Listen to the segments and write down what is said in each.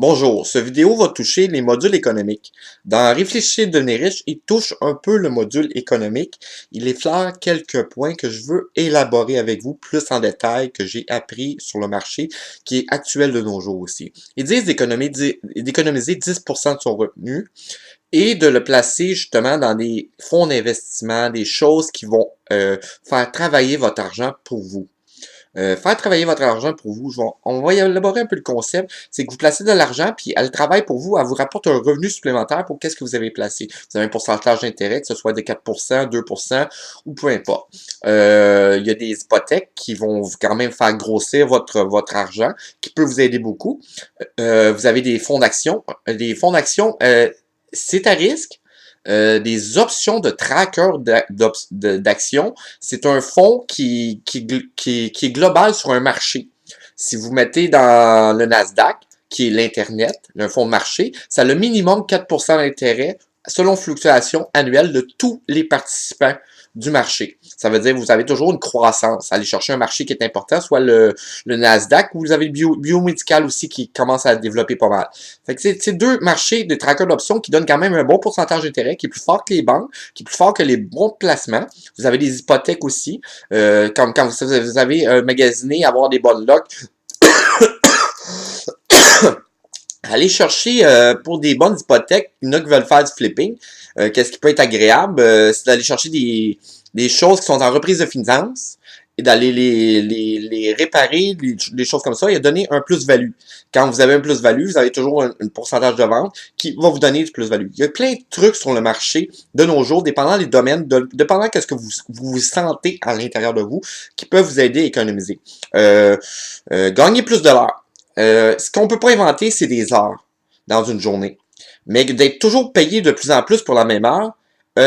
Bonjour, cette vidéo va toucher les modules économiques. Dans Réfléchir et devenir riche, il touche un peu le module économique. Il effleure quelques points que je veux élaborer avec vous plus en détail que j'ai appris sur le marché qui est actuel de nos jours aussi. Ils disent d'économiser 10% de son revenu et de le placer justement dans des fonds d'investissement, des choses qui vont faire travailler votre argent pour vous. Faire travailler votre argent pour vous, on va élaborer un peu le concept, c'est que vous placez de l'argent, puis elle travaille pour vous, elle vous rapporte un revenu supplémentaire pour qu'est-ce que vous avez placé. Vous avez un pourcentage d'intérêt, que ce soit de 4%, 2% ou peu importe. Il y a des hypothèques qui vont quand même faire grossir votre argent, qui peut vous aider beaucoup. Vous avez des fonds d'action. Les fonds d'action, c'est à risque. Des options de tracker d'action, c'est un fonds qui est global sur un marché. Si vous mettez dans le Nasdaq, qui est l'Internet, un fonds de marché, ça a le minimum 4% d'intérêt selon fluctuation annuelle de tous les participants du marché. Ça veut dire que vous avez toujours une croissance. Allez chercher un marché qui est important, soit le Nasdaq, ou vous avez le biomédical aussi qui commence à développer pas mal. Fait que c'est deux marchés de trackers d'options qui donnent quand même un bon pourcentage d'intérêt, qui est plus fort que les banques, qui est plus fort que les bons placements. Vous avez des hypothèques aussi, comme quand vous avez magasiné, avoir des bonnes locs. Allez chercher pour des bonnes hypothèques, il y en a qui veulent faire du flipping. Qu'est-ce qui peut être agréable? C'est d'aller chercher des choses qui sont en reprise de finances et d'aller les réparer, des choses comme ça, et donner un plus-value. Quand vous avez un plus-value, vous avez toujours un pourcentage de vente qui va vous donner du plus-value. Il y a plein de trucs sur le marché de nos jours, dépendant des domaines, dépendant de ce que vous sentez à l'intérieur de vous, qui peuvent vous aider à économiser. Gagner plus de l'heure. Ce qu'on peut pas inventer, c'est des heures dans une journée. Mais d'être toujours payé de plus en plus pour la même heure,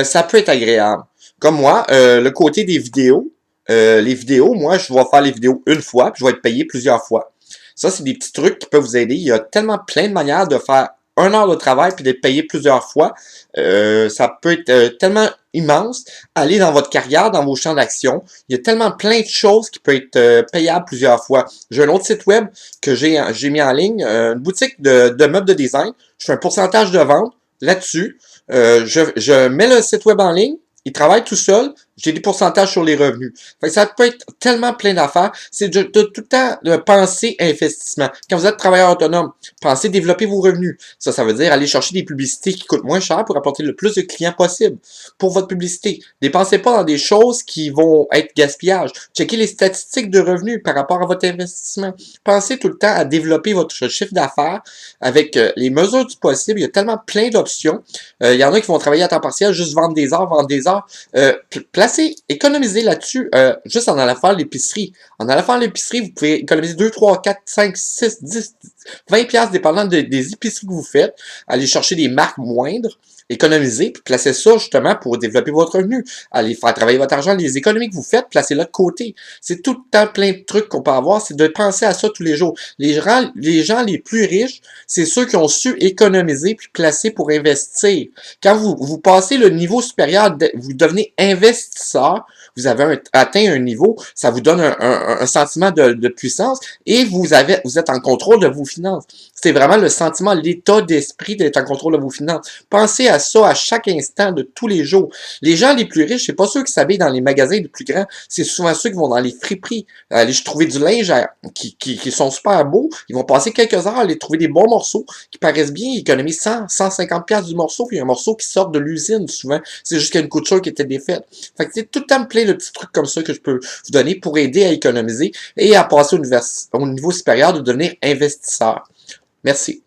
ça peut être agréable. Comme moi, le côté des vidéos, les vidéos, moi, je vais faire les vidéos une fois, puis je vais être payé plusieurs fois. Ça, c'est des petits trucs qui peuvent vous aider. Il y a tellement plein de manières de faire 1 heure de travail puis d'être payé plusieurs fois. Ça peut être tellement immense. Allez dans votre carrière, dans vos champs d'action. Il y a tellement plein de choses qui peuvent être payables plusieurs fois. J'ai un autre site web que j'ai mis en ligne, une boutique de meubles de design. Je fais un pourcentage de vente là-dessus. Je mets le site web en ligne. Il travaille tout seul, j'ai des pourcentages sur les revenus. Fait que ça peut être tellement plein d'affaires. C'est de tout le temps de penser investissement. Quand vous êtes travailleur autonome, pensez développer vos revenus. Ça veut dire aller chercher des publicités qui coûtent moins cher pour apporter le plus de clients possible pour votre publicité. Dépensez pas dans des choses qui vont être gaspillage. Checkez les statistiques de revenus par rapport à votre investissement. Pensez tout le temps à développer votre chiffre d'affaires avec les mesures du possible. Il y a tellement plein d'options. Il y en a qui vont travailler à temps partiel, juste vendre des heures. Placez, économisez là-dessus, juste en allant faire l'épicerie. En allant faire l'épicerie, vous pouvez économiser 2, 3, 4, 5, 6, 10, 20 piastres dépendant des épiceries que vous faites. Allez chercher des marques moindres, économiser, puis placez ça justement pour développer votre revenu. Allez faire travailler votre argent, les économies que vous faites, placez-le de côté. C'est tout le temps plein de trucs qu'on peut avoir, c'est de penser à ça tous les jours. Les gens les plus riches, c'est ceux qui ont su économiser puis placer pour investir. Quand vous passez le niveau supérieur, vous devenez investisseur, vous avez atteint un niveau, ça vous donne un sentiment de puissance et vous êtes en contrôle de vos finances. C'est vraiment le sentiment, l'état d'esprit d'être en contrôle de vos finances. Pensez à ça à chaque instant de tous les jours. Les gens les plus riches, c'est pas ceux qui s'habillent dans les magasins les plus grands, c'est souvent ceux qui vont dans les friperies, aller trouver du linge qui sont super beaux. Ils vont passer quelques heures à aller trouver des bons morceaux qui paraissent bien, ils économisent 100, 150 piastres du morceau, puis un morceau qui sort de l'usine souvent. C'est juste qu'il y a une couture qui était défaite. Fait que c'est tout le temps plein de petits trucs comme ça que je peux vous donner pour aider à économiser et à passer au niveau supérieur de devenir investisseur. Merci.